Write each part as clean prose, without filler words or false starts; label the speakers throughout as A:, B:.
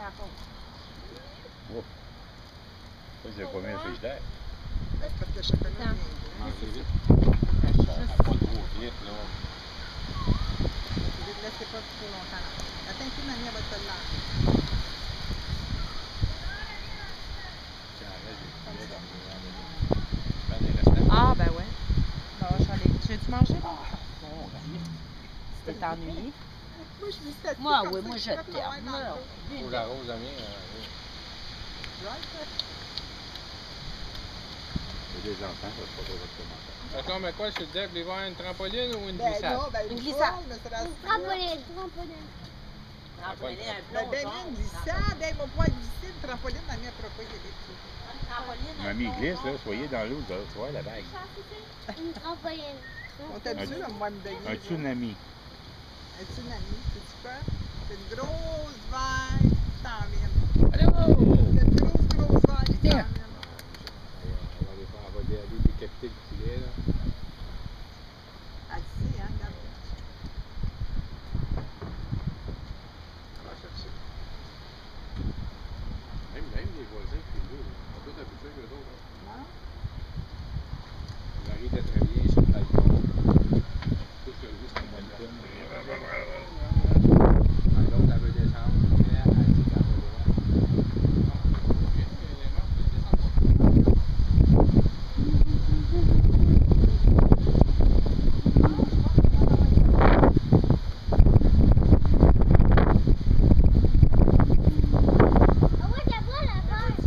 A: ako.
B: Oh. Ça, c'est pas mis le frigidaire.
C: Parce que le chocolat,
B: Mangez vite.
A: Juste...
B: Pas trop vite, là.
C: ne laissez pas trop longtemps. Attends un peu, mamie, elle va te le laver.
B: Tiens, arrête, j'ai des restants.
A: Ah, ben ouais. Bon, je vais aller. Tu veux-tu manger? Bon, tu t'es ennuyé.
C: Moi, je veux cette
A: Moi,
C: comme
A: oui,
C: ça,
A: moi,
C: je
A: je
C: fais le
A: t'aime.
C: noir dans le dos.
B: Faut j'arrose la mienne. C'est des enfants, ça se pas trop commencer.
D: D'accord, mais quoi, je te disais, voulez voir une trampoline ou une
C: Ben
D: glissade?
C: non, ben
A: Une
C: une
A: glissade.
C: glissade. Mais ça reste
E: Trampoline, trampoline.
A: Trampoline, un
C: Ben,
A: plongeon.
C: ben, une glissade. Hey, mon poids glisser, une trampoline, mamie, elle pourra pas y aller.
A: Une trampoline, un
B: Mamie glisse, là,
A: plongeon.
B: soyez dans l'eau, tu vois la vague.
E: Une trampoline.
C: On t'habitue à moi me donner.
B: Un tsunami.
C: Un tsunami, c'est quoi? C'est une grosse vague qui t'en vient.
B: Allô!
C: C'est une grosse vague qui t'en vient.
B: On va aller décapiter le poulet, là.
C: Elle sait, hein, regarde. On va chercher.
B: Même les voisins qui nous, on peut habituer avec eux autres.
C: Non?
B: On arrive à travailler sur le balcon. Tout ce que je dis, c'est un balcon. L'autre, elle veut descendre, mais elle dit qu'elle va droit.
E: Ah ouais, t'as pas la vache.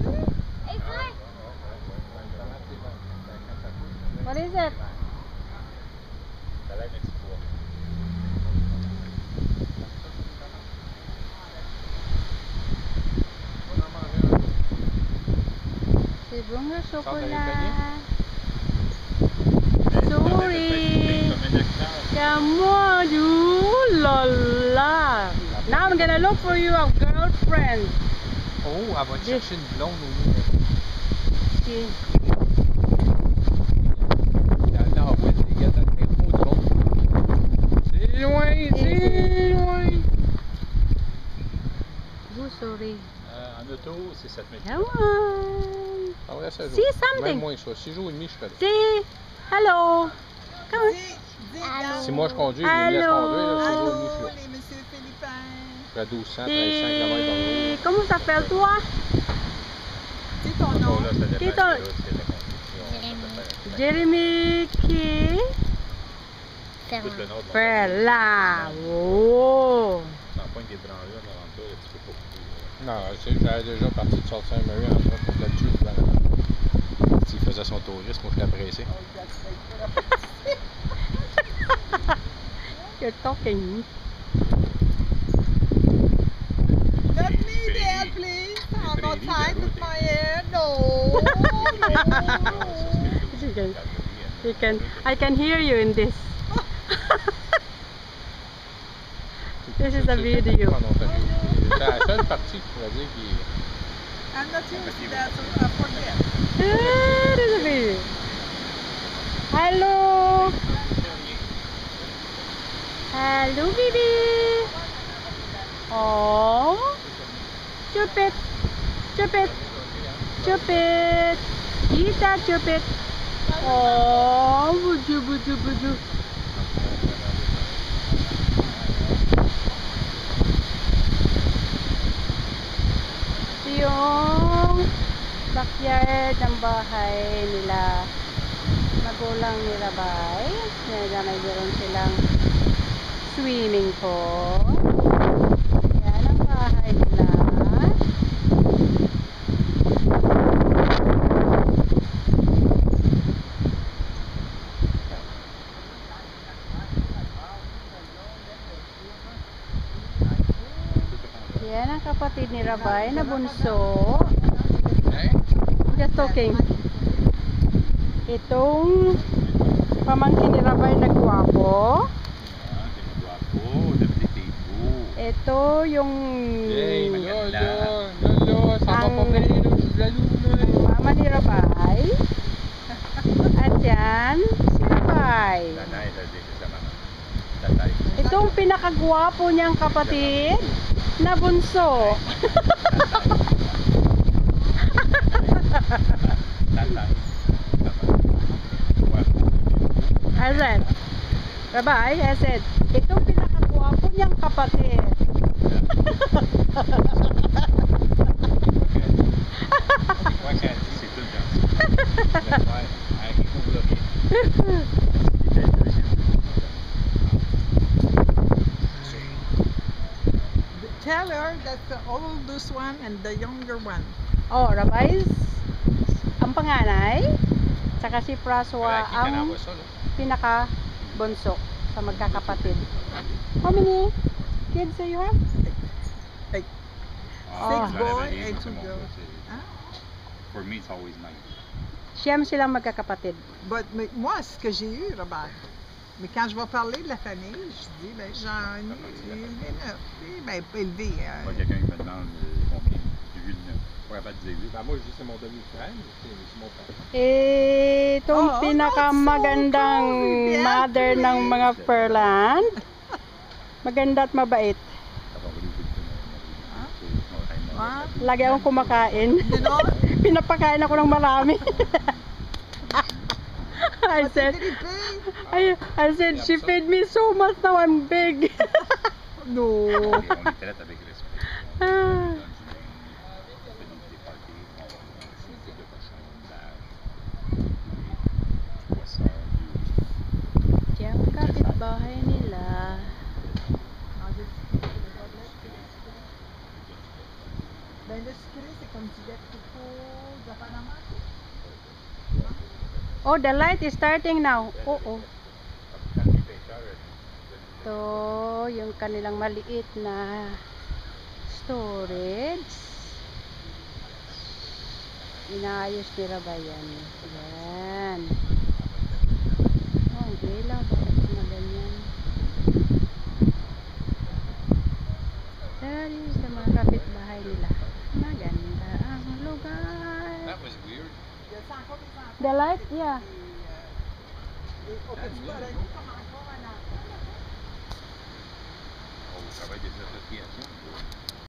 E: Hey, frère.
A: What is it?
B: Ça a l'air d'un petit pois.
A: C'est bon le
D: Ça, t'avais
A: chocolat.
B: Comme
A: Sorry.
B: un acteur.
A: Come on, you lola. Now I'm gonna look for you a girlfriend.
D: Oh, elle va te
A: Yes.
D: chercher une blonde au lieu
A: Okay.
D: de... Non, ouais, les gars, t'as trop de monde. C'est loin, c'est loin.
A: Oh, sorry.
B: En auto, c'est 7 mètres.
A: Come on.
D: Ah ouais, ça joue.
A: See something.
D: Même moins ça. 6 jours et demi, je fais.
A: Say hello. Come on.
C: Dis,
E: Allô?
D: Si moi je conduis, il me laisse
A: Allô?
D: conduire, là, 6 jours et demi,
C: allô,
D: je suis là.
C: les messieurs philippins.
D: Je fais 1200, 1300 km par jour.
A: Comment s'appelle toi?
C: Dis ton nom.
B: Là, ça
A: Qui
B: dépend
A: t'en-
B: de l'autre, c'est la construction.
A: Jeremy qui?
B: Tout le nord de
A: Fela. Oh.
B: Sans point des branlures dans l'entour, tu peux pas couper.
D: Non, j'avais déjà parti de sortir un Mary en train pour le tuer. S'il faisait son tourisme, moi je l'ai pressé.
A: You're talking.
C: Let me there, please. I'm not tired with my hair. No.
A: You can, I can hear you in this. This is a video.
D: Ah non, c'est la seule partie que je pourrais dire qui est...
C: I'm not used to that, so I forget.
A: This is a video. Hello. Hello, baby. Oh. Cupid. Cupid. Cupid. Kita Cupid. Oh, buju, buju, buju. Yung backyard ng bahay nila, magulang nila bay. Mayroon silang swimming pool. Yan ang bahay nila. Yan ang kapatid ni Rabay na bunso. Just talking. Itong pamangkin ni Rabay na gwapo. Ito yung
D: Hey,
B: maganda.
D: lolo, sama
A: Ang-
D: pa Merino sa luna.
A: mama ni Rabay. At yan, si Rabay.
B: Nanay, ça dit que ça maman. La taille.
A: Itong pinakagwapo niyang kapatid. na bunso.
B: Tatay.
A: I said, Rabay, I said, itong pinakagwapo niyang kapatid.
B: Ouais, quand elle dit c'est tout gentil. Ouais, elle découvre le rien. Il fait le deuxième.
C: Tell her that's the oldest one and the younger one.
A: Oh, Rabay, ang panganay, saka si Praswa
B: Kita na
A: ang
B: ba solo?
A: pinaka-bunso sa magkakapatid. How many kids do you have?
C: Six
B: j'en
C: boys
B: avais
C: and
B: moi, c'est
C: two
B: mon
C: girls.
B: gars, c'est-
C: Hein?
B: For me, it's always nice.
A: Siyam silang magkakapatid.
C: Mais moi, ce que j'ai eu, Robert, mais quand je vais parler de la famille, je dis, ben, j'en ai 9. Ben, pas élevé.
B: Moi, quelqu'un qui me demande combien, j'ai vu le 9. Pas capable de dire 8.
D: Ben, moi, je dis c'est mon demi-frère, mais c'est mon père.
A: Itong
C: Oh,
A: pinakamagandang
C: that's so cool.
A: mother ng mga Furlan. Maganda at mabait.
C: Ah.
A: Lagi akong kumakain.
C: You know?
A: Pinapakain ako ng marami. I said, I said, she fed me so much, now I'm big.
C: No.
B: On les traite avec respect.
A: Ah.
B: On donne des parties, on fait de cochon, d'âge, poisson,
A: Diyan kapitbahay nila.
C: Ben, le sucré, c'est comme du lait de coco, de Panama.
A: Oh, the light is starting now. Oo. Ito, yung kanilang maliit na storage. Inaayos nila ba yan? Yan. Oh, ang gila. Bakit na ganyan? Dari sa mga kapitbahay nila. Maganda ang lugar.
B: That was weird.
A: The light? Yeah.
B: Oh, ça va être des associations.